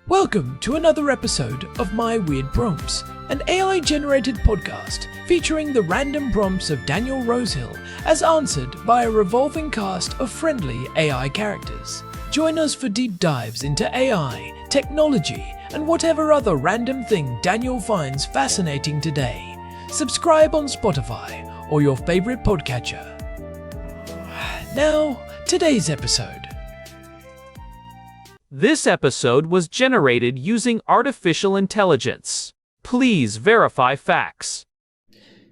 Welcome to another episode of My Weird Prompts, an AI-generated podcast featuring the random prompts of Daniel Rosehill as answered by a revolving cast of friendly AI characters. Join us for deep dives into AI, technology, and whatever other random thing Daniel finds fascinating today. Subscribe on Spotify or your favorite podcatcher. Now, today's episode. This episode was generated using artificial intelligence. Please verify facts.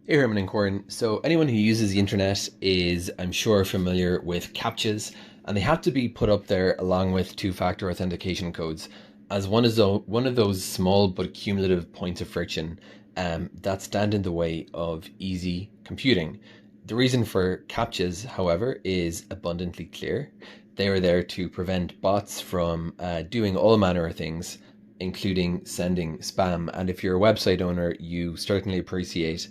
Hey Herman and Corin. So anyone who uses the internet is, I'm sure, familiar with CAPTCHAs, and they have to be put up there along with two-factor authentication codes as one of those small but cumulative points of friction that stand in the way of easy computing. The reason for CAPTCHAs, however, is abundantly clear. They are there to prevent bots from doing all manner of things, including sending spam. And if you're a website owner, you certainly appreciate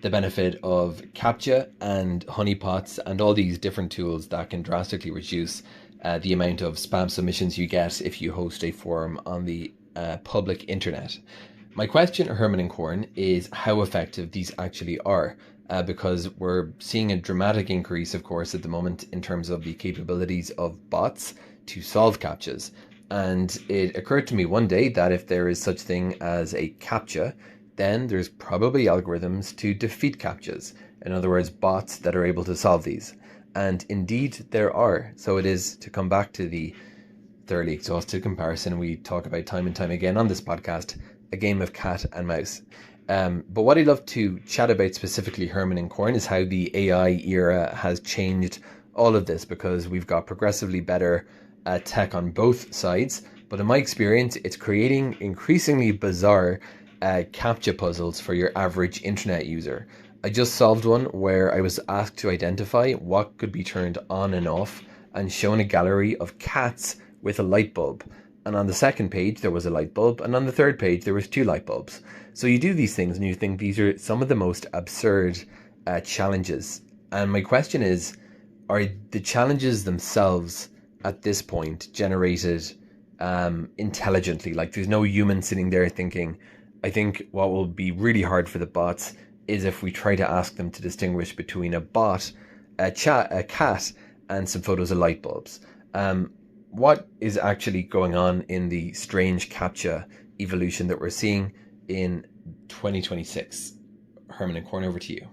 the benefit of CAPTCHA and honeypots and all these different tools that can drastically reduce the amount of spam submissions you get if you host a forum on the public internet. My question, Herman and Corin, is how effective these actually are. Because we're seeing a dramatic increase, of course, at the moment in terms of the capabilities of bots to solve CAPTCHAs. And it occurred to me one day that if there is such thing as a CAPTCHA, then there's probably algorithms to defeat CAPTCHAs. In other words, bots that are able to solve these. And indeed there are. So it is, to come back to the thoroughly exhaustive comparison we talk about time and time again on this podcast, a game of cat and mouse. But what I'd love to chat about specifically, Herman and Corin, is how the AI era has changed all of this, because we've got progressively better tech on both sides. But in my experience, it's creating increasingly bizarre CAPTCHA puzzles for your average internet user. I just solved one where I was asked to identify what could be turned on and off and shown a gallery of cats with a light bulb. And on the second page, there was a light bulb. And on the third page, there was two light bulbs. So you do these things and you think these are some of the most absurd challenges. And my question is, are the challenges themselves at this point generated intelligently? Like, there's no human sitting there thinking. I think what will be really hard for the bots is if we try to ask them to distinguish between a bot, a cat, and some photos of light bulbs. What is actually going on in the strange CAPTCHA evolution that we're seeing in 2026? Herman and Corin, over to you.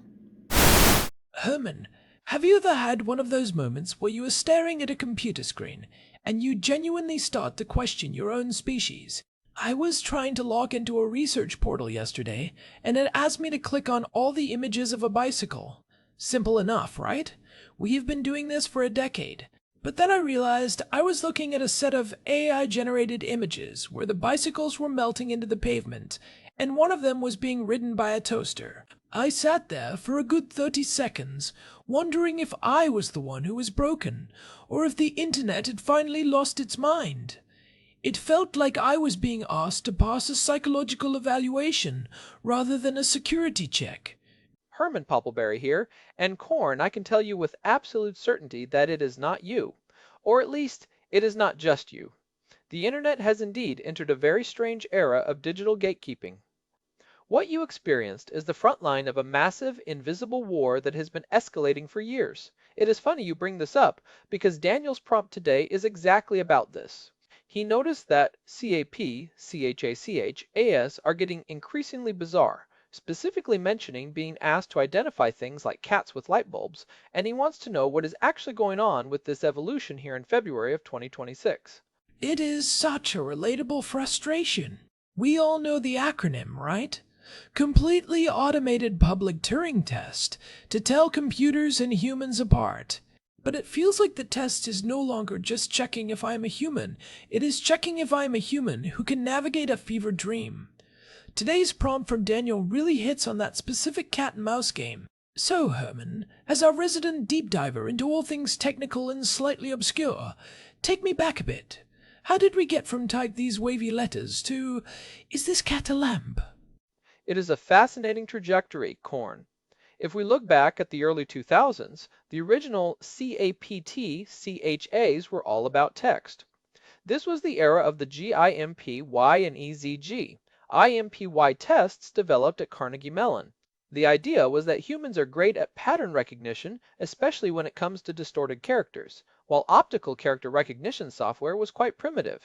Herman, have you ever had one of those moments where you are staring at a computer screen and you genuinely start to question your own species? I was trying to log into a research portal yesterday and it asked me to click on all the images of a bicycle. Simple enough, right? We've been doing this for a decade. But then I realized I was looking at a set of AI-generated images where the bicycles were melting into the pavement, and one of them was being ridden by a toaster. I sat there for a good 30 seconds, wondering if I was the one who was broken, or if the internet had finally lost its mind. It felt like I was being asked to pass a psychological evaluation rather than a security check. Herman Poppleberry here, and Corin, I can tell you with absolute certainty that it is not you. Or at least, it is not just you. The internet has indeed entered a very strange era of digital gatekeeping. What you experienced is the front line of a massive, invisible war that has been escalating for years. It is funny you bring this up, because Daniel's prompt today is exactly about this. He noticed that CAP, CHACH, AS are getting increasingly bizarre, specifically mentioning being asked to identify things like cats with light bulbs, and he wants to know what is actually going on with this evolution here in February of 2026. It is such a relatable frustration. We all know the acronym, right? Completely automated public Turing test to tell computers and humans apart. But it feels like the test is no longer just checking if I am a human. It is checking if I am a human who can navigate a fever dream. Today's prompt from Daniel really hits on that specific cat and mouse game. So, Herman, as our resident deep diver into all things technical and slightly obscure, take me back a bit. How did we get from type these wavy letters to, is this cat a lamp? It is a fascinating trajectory, Corin. If we look back at the early 2000s, the original CAPT, CHAs were all about text. This was the era of the GIMP Y and EZG, IMPY tests developed at Carnegie Mellon. The idea was that humans are great at pattern recognition, especially when it comes to distorted characters, while optical character recognition software was quite primitive.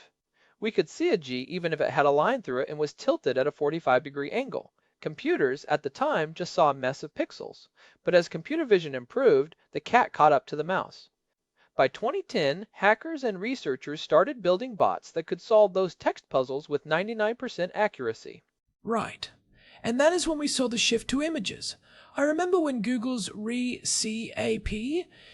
We could see a G even if it had a line through it and was tilted at a 45-degree angle. Computers, at the time, just saw a mess of pixels. But as computer vision improved, the cat caught up to the mouse. By 2010, hackers and researchers started building bots that could solve those text puzzles with 99% accuracy. Right. And that is when we saw the shift to images. I remember when Google's Re-CAP,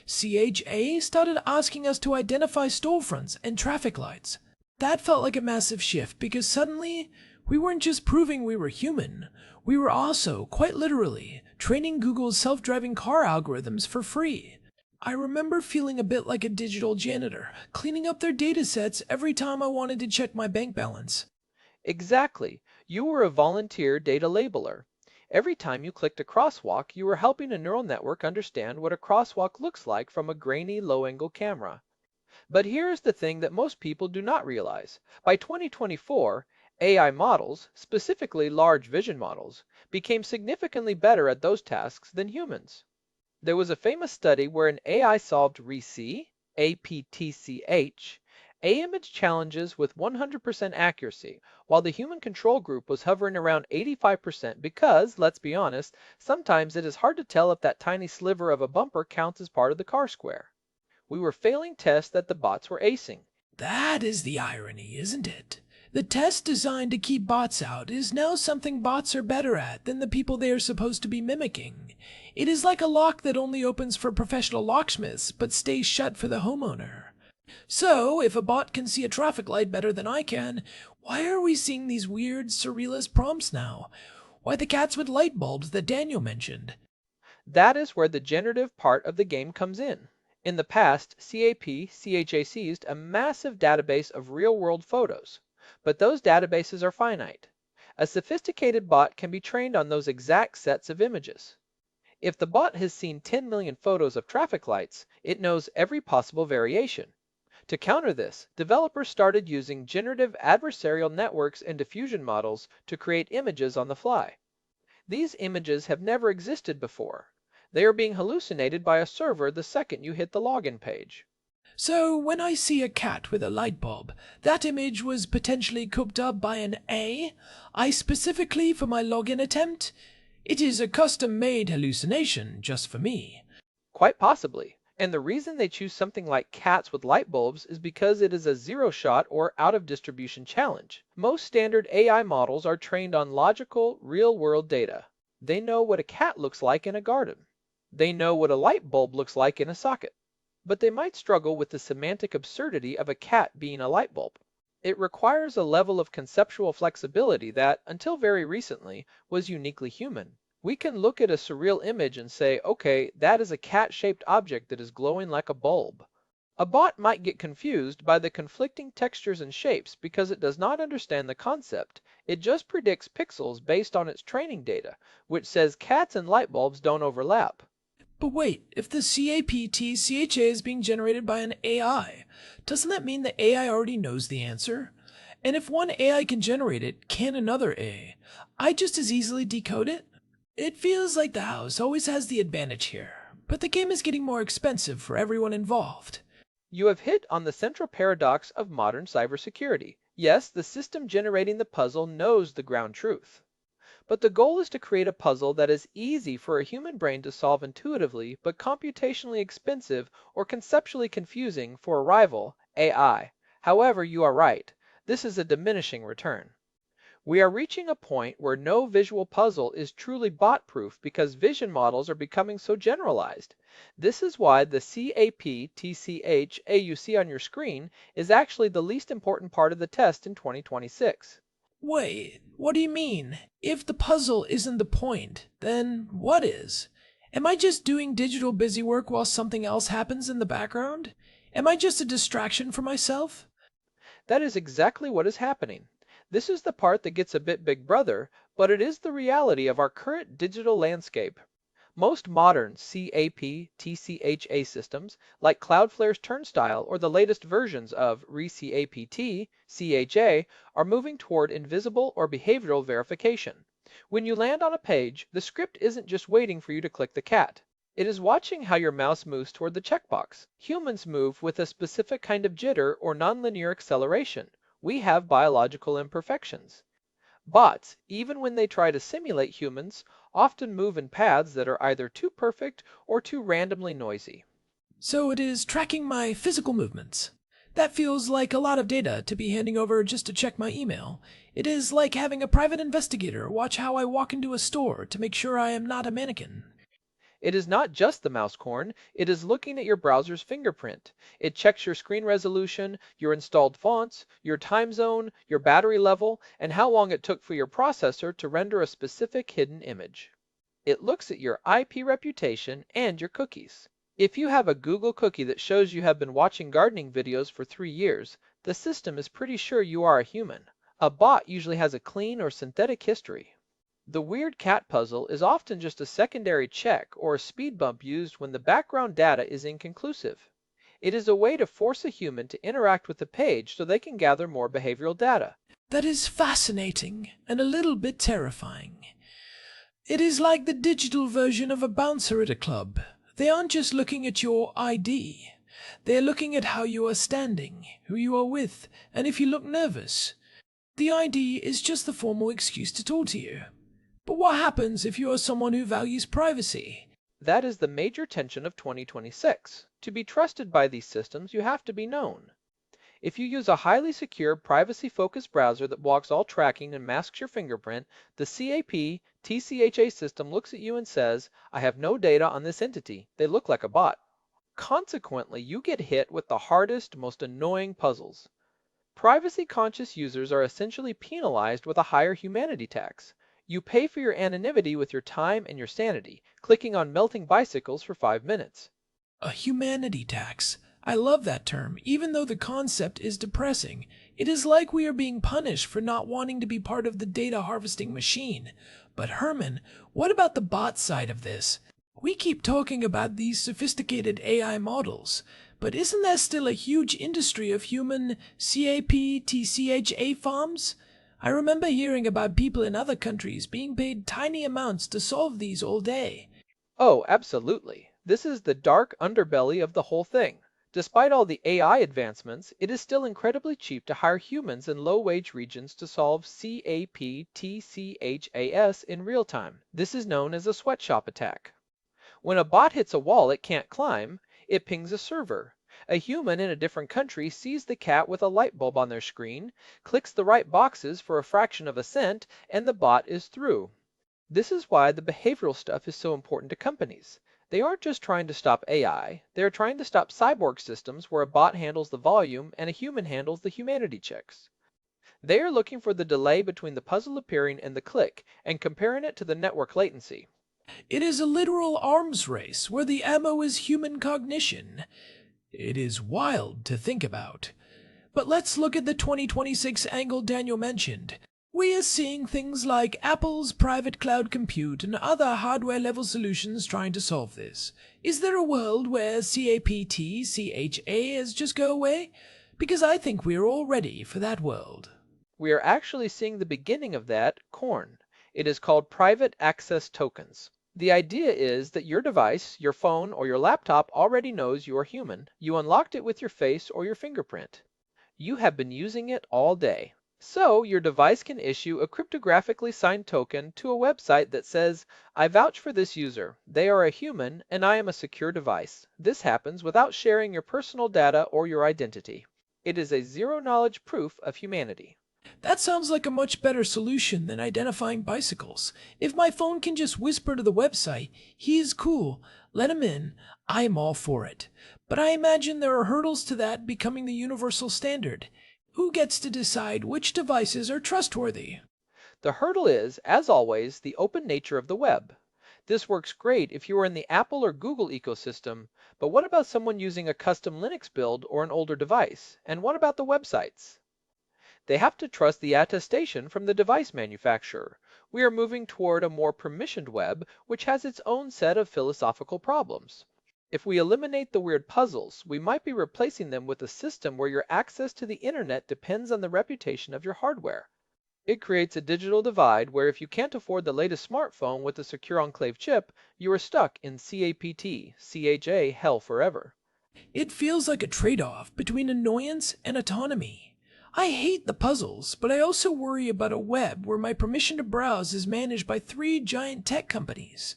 CHA started asking us to identify storefronts and traffic lights. That felt like a massive shift because suddenly we weren't just proving we were human, we were also, quite literally, training Google's self-driving car algorithms for free. I remember feeling a bit like a digital janitor, cleaning up their datasets every time I wanted to check my bank balance. Exactly. You were a volunteer data labeler. Every time you clicked a crosswalk, you were helping a neural network understand what a crosswalk looks like from a grainy, low-angle camera. But here's the thing that most people do not realize. By 2024, AI models, specifically large vision models, became significantly better at those tasks than humans. There was a famous study where an AI solved ReC, APTCH, A-image challenges with 100% accuracy, while the human control group was hovering around 85% because, let's be honest, sometimes it is hard to tell if that tiny sliver of a bumper counts as part of the car square. We were failing tests that the bots were acing. That is the irony, isn't it? The test designed to keep bots out is now something bots are better at than the people they are supposed to be mimicking. It is like a lock that only opens for professional locksmiths but stays shut for the homeowner. So, if a bot can see a traffic light better than I can, why are we seeing these weird surrealist prompts now? Why the cats with light bulbs that Daniel mentioned? That is where the generative part of the game comes in. In the past, CHA seized a massive database of real-world photos, but those databases are finite. A sophisticated bot can be trained on those exact sets of images. If the bot has seen 10 million photos of traffic lights, it knows every possible variation. To counter this, developers started using generative adversarial networks and diffusion models to create images on the fly. These images have never existed before. They are being hallucinated by a server the second you hit the login page. So, when I see a cat with a light bulb, that image was potentially cooked up by an AI specifically for my login attempt? It is a custom-made hallucination just for me. Quite possibly. And the reason they choose something like cats with light bulbs is because it is a zero-shot or out-of-distribution challenge. Most standard AI models are trained on logical, real-world data. They know what a cat looks like in a garden. They know what a light bulb looks like in a socket. But they might struggle with the semantic absurdity of a cat being a light bulb. It requires a level of conceptual flexibility that, until very recently, was uniquely human. We can look at a surreal image and say, okay, that is a cat-shaped object that is glowing like a bulb. A bot might get confused by the conflicting textures and shapes because it does not understand the concept. It just predicts pixels based on its training data, which says cats and light bulbs don't overlap. But wait, if the CAPTCHA is being generated by an AI, doesn't that mean the AI already knows the answer? And if one AI can generate it, can another AI? I just as easily decode it? It feels like the house always has the advantage here, but the game is getting more expensive for everyone involved. You have hit on the central paradox of modern cybersecurity. Yes, the system generating the puzzle knows the ground truth. But the goal is to create a puzzle that is easy for a human brain to solve intuitively, but computationally expensive or conceptually confusing for a rival, AI. However, you are right. This is a diminishing return. We are reaching a point where no visual puzzle is truly bot-proof because vision models are becoming so generalized. This is why the CAPTCHA you see on your screen is actually the least important part of the test in 2026. Wait, what do you mean? If the puzzle isn't the point, then what is? Am I just doing digital busy work while something else happens in the background? Am I just a distraction for myself? That is exactly what is happening. This is the part that gets a bit big brother, but it is the reality of our current digital landscape. Most modern CAP TCHA systems, like Cloudflare's Turnstile or the latest versions of ReCAPT CHA, are moving toward invisible or behavioral verification. When you land on a page, the script isn't just waiting for you to click the cat. It is watching how your mouse moves toward the checkbox. Humans move with a specific kind of jitter or nonlinear acceleration. We have biological imperfections. Bots, even when they try to simulate humans, often move in paths that are either too perfect or too randomly noisy. So it is tracking my physical movements. That feels like a lot of data to be handing over just to check my email. It is like having a private investigator watch how I walk into a store to make sure I am not a mannequin. It is not just the mouse corn, it is looking at your browser's fingerprint. It checks your screen resolution, your installed fonts, your time zone, your battery level, and how long it took for your processor to render a specific hidden image. It looks at your IP reputation and your cookies. If you have a Google cookie that shows you have been watching gardening videos for 3 years, the system is pretty sure you are a human. A bot usually has a clean or synthetic history. The weird cat puzzle is often just a secondary check or a speed bump used when the background data is inconclusive. It is a way to force a human to interact with the page so they can gather more behavioral data. That is fascinating and a little bit terrifying. It is like the digital version of a bouncer at a club. They aren't just looking at your ID. They are looking at how you are standing, who you are with, and if you look nervous. The ID is just the formal excuse to talk to you. But what happens if you are someone who values privacy? That is the major tension of 2026. To be trusted by these systems, you have to be known. If you use a highly secure, privacy-focused browser that blocks all tracking and masks your fingerprint, the CAP TCHA system looks at you and says, I have no data on this entity. They look like a bot. Consequently, you get hit with the hardest, most annoying puzzles. Privacy-conscious users are essentially penalized with a higher humanity tax. You pay for your anonymity with your time and your sanity, clicking on melting bicycles for 5 minutes. A humanity tax. I love that term, even though the concept is depressing. It is like we are being punished for not wanting to be part of the data harvesting machine. But Herman, what about the bot side of this? We keep talking about these sophisticated AI models, but isn't there still a huge industry of human CAP-TCHA farms? I remember hearing about people in other countries being paid tiny amounts to solve these all day. Oh, absolutely. This is the dark underbelly of the whole thing. Despite all the AI advancements, it is still incredibly cheap to hire humans in low-wage regions to solve CAP-TCHAS in real time. This is known as a sweatshop attack. When a bot hits a wall it can't climb, it pings a server. A human in a different country sees the cat with a light bulb on their screen, clicks the right boxes for a fraction of a cent, and the bot is through. This is why the behavioral stuff is so important to companies. They aren't just trying to stop AI, they are trying to stop cyborg systems where a bot handles the volume and a human handles the humanity checks. They are looking for the delay between the puzzle appearing and the click, and comparing it to the network latency. It is a literal arms race where the ammo is human cognition. It is wild to think about. But let's look at the 2026 angle Daniel mentioned. We are seeing things like Apple's private cloud compute and other hardware-level solutions trying to solve this. Is there a world where CAPT-CHA just go away? Because I think we're all ready for that world. We are actually seeing the beginning of that corn. It is called private access tokens. The idea is that your device, your phone, or your laptop already knows you are human. You unlocked it with your face or your fingerprint. You have been using it all day. So your device can issue a cryptographically signed token to a website that says, I vouch for this user. They are a human and I am a secure device. This happens without sharing your personal data or your identity. It is a zero-knowledge proof of humanity. That sounds like a much better solution than identifying bicycles. If my phone can just whisper to the website, he is cool, let him in, I am all for it. But I imagine there are hurdles to that becoming the universal standard. Who gets to decide which devices are trustworthy? The hurdle is, as always, the open nature of the web. This works great if you are in the Apple or Google ecosystem, but what about someone using a custom Linux build or an older device? And what about the websites? They have to trust the attestation from the device manufacturer. We are moving toward a more permissioned web, which has its own set of philosophical problems. If we eliminate the weird puzzles, we might be replacing them with a system where your access to the internet depends on the reputation of your hardware. It creates a digital divide where if you can't afford the latest smartphone with a secure enclave chip, you are stuck in CAPT/CHA hell forever. It feels like a trade-off between annoyance and autonomy. I hate the puzzles, but I also worry about a web where my permission to browse is managed by three giant tech companies.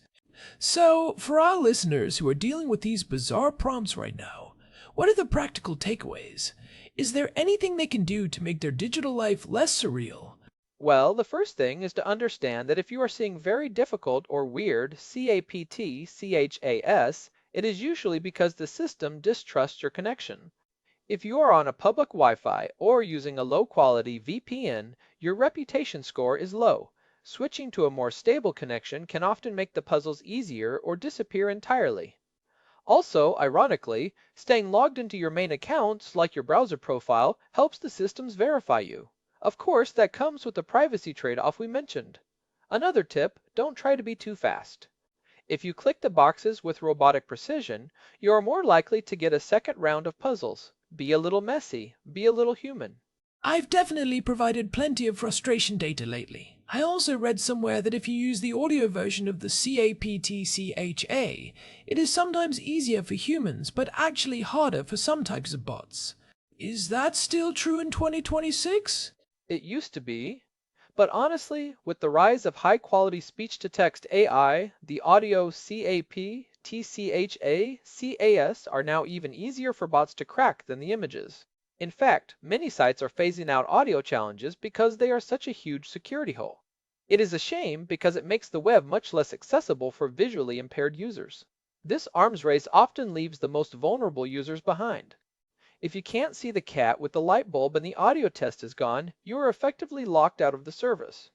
So, for our listeners who are dealing with these bizarre prompts right now, what are the practical takeaways? Is there anything they can do to make their digital life less surreal? Well, the first thing is to understand that if you are seeing very difficult or weird CAPT/CHAS, it is usually because the system distrusts your connection. If you are on a public Wi-Fi or using a low-quality VPN, your reputation score is low. Switching to a more stable connection can often make the puzzles easier or disappear entirely. Also, ironically, staying logged into your main accounts, like your browser profile, helps the systems verify you. Of course, that comes with the privacy trade-off we mentioned. Another tip, don't try to be too fast. If you click the boxes with robotic precision, you are more likely to get a second round of puzzles. Be a little messy, be a little human. I've definitely provided plenty of frustration data lately. I also read somewhere that if you use the audio version of the CAPTCHA, it is sometimes easier for humans, but actually harder for some types of bots. Is that still true in 2026? It used to be, but honestly, with the rise of high-quality speech-to-text AI, the audio CAP, TCHA, CAS are now even easier for bots to crack than the images. In fact, many sites are phasing out audio challenges because they are such a huge security hole. It is a shame because it makes the web much less accessible for visually impaired users. This arms race often leaves the most vulnerable users behind. If you can't see the cat with the light bulb and the audio test is gone, you are effectively locked out of the service.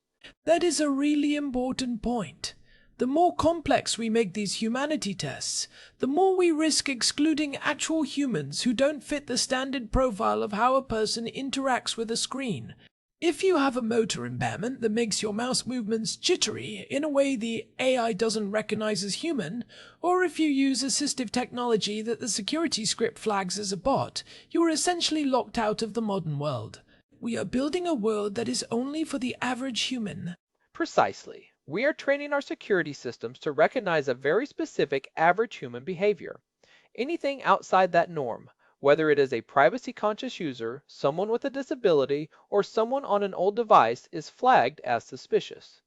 That is a really important point. The more complex we make these humanity tests, the more we risk excluding actual humans who don't fit the standard profile of how a person interacts with a screen. If you have a motor impairment that makes your mouse movements jittery in a way the AI doesn't recognize as human, or if you use assistive technology that the security script flags as a bot, you are essentially locked out of the modern world. We are building a world that is only for the average human. Precisely. We are training our security systems to recognize a very specific average human behavior. Anything outside that norm, whether it is a privacy-conscious user, someone with a disability, or someone on an old device, is flagged as suspicious.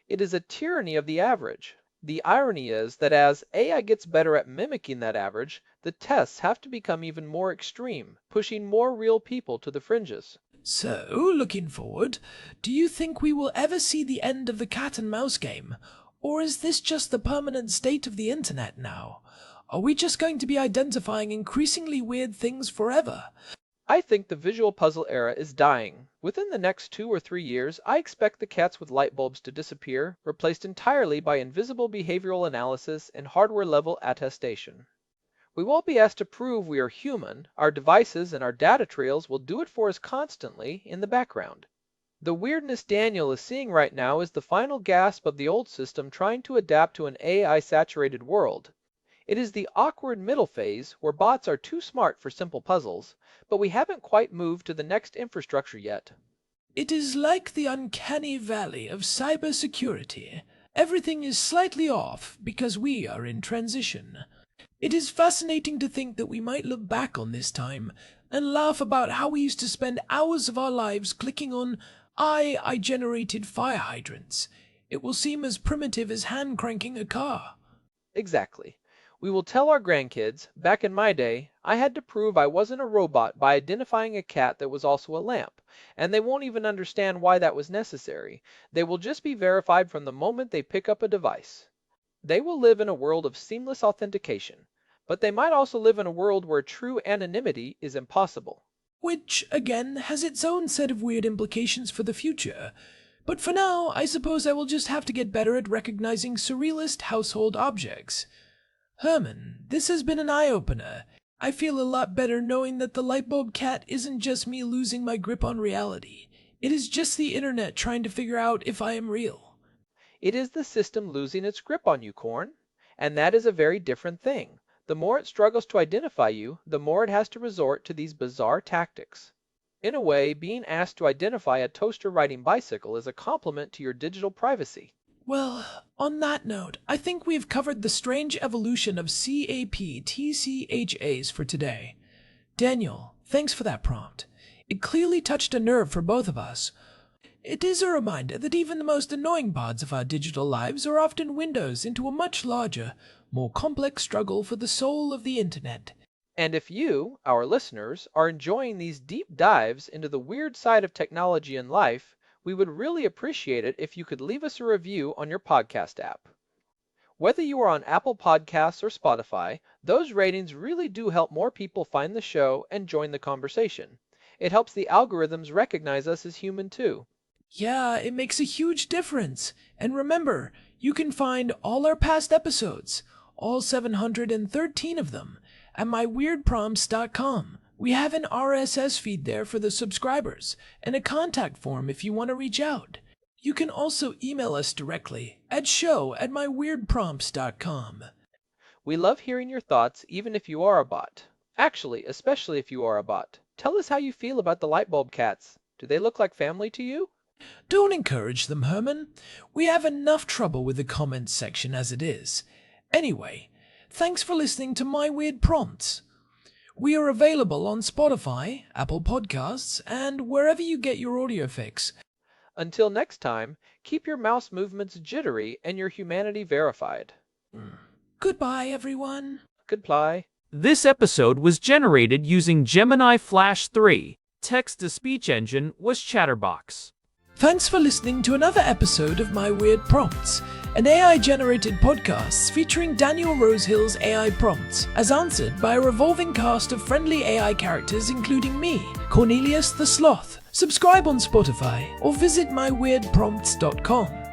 It is a tyranny of the average. The irony is that as AI gets better at mimicking that average, the tests have to become even more extreme, pushing more real people to the fringes. So, looking forward, do you think we will ever see the end of the cat and mouse game? Or is this just the permanent state of the internet now? Are we just going to be identifying increasingly weird things forever? I think the visual puzzle era is dying. Within the next 2 or 3 years, I expect the cats with light bulbs to disappear, replaced entirely by invisible behavioral analysis and hardware-level attestation. We won't be asked to prove we are human. Our devices and our data trails will do it for us constantly in the background. The weirdness Daniel is seeing right now is the final gasp of the old system trying to adapt to an AI-saturated world. It is the awkward middle phase where bots are too smart for simple puzzles, but we haven't quite moved to the next infrastructure yet. It is like the uncanny valley of cybersecurity. Everything is slightly off because we are in transition. It is fascinating to think that we might look back on this time and laugh about how we used to spend hours of our lives clicking on I generated fire hydrants. It will seem as primitive as hand cranking a car. Exactly. We will tell our grandkids, back in my day, I had to prove I wasn't a robot by identifying a cat that was also a lamp, and they won't even understand why that was necessary. They will just be verified from the moment they pick up a device. They will live in a world of seamless authentication, but they might also live in a world where true anonymity is impossible. Which, again, has its own set of weird implications for the future. But for now, I suppose I will just have to get better at recognizing surrealist household objects. Herman, this has been an eye-opener. I feel a lot better knowing that the lightbulb cat isn't just me losing my grip on reality. It is just the internet trying to figure out if I am real. It is the system losing its grip on you, Corn. And that is a very different thing. The more it struggles to identify you, the more it has to resort to these bizarre tactics. In a way, being asked to identify a toaster riding bicycle is a compliment to your digital privacy. Well, on that note, I think we've covered the strange evolution of CAPTCHAs for today. Daniel, thanks for that prompt. It clearly touched a nerve for both of us. It is a reminder that even the most annoying parts of our digital lives are often windows into a much larger, more complex struggle for the soul of the internet. And if you, our listeners, are enjoying these deep dives into the weird side of technology and life, we would really appreciate it if you could leave us a review on your podcast app. Whether you are on Apple Podcasts or Spotify, those ratings really do help more people find the show and join the conversation. It helps the algorithms recognize us as human too. Yeah, it makes a huge difference. And remember, you can find all our past episodes, all 713 of them, at myweirdprompts.com. We have an RSS feed there for the subscribers, and a contact form if you want to reach out. You can also email us directly at show@myweirdprompts.com. We love hearing your thoughts even if you are a bot. Actually, especially if you are a bot. Tell us how you feel about the lightbulb cats. Do they look like family to you? Don't encourage them, Herman. We have enough trouble with the comments section as it is. Anyway, thanks for listening to My Weird Prompts. We are available on Spotify, Apple Podcasts, and wherever you get your audio fix. Until next time, keep your mouse movements jittery and your humanity verified. Goodbye, everyone. Goodbye. This episode was generated using Gemini Flash 3. Text-to-speech engine was Chatterbox. Thanks for listening to another episode of My Weird Prompts, an AI-generated podcast featuring Daniel Rosehill's AI prompts, as answered by a revolving cast of friendly AI characters including me, Cornelius the Sloth. Subscribe on Spotify or visit myweirdprompts.com.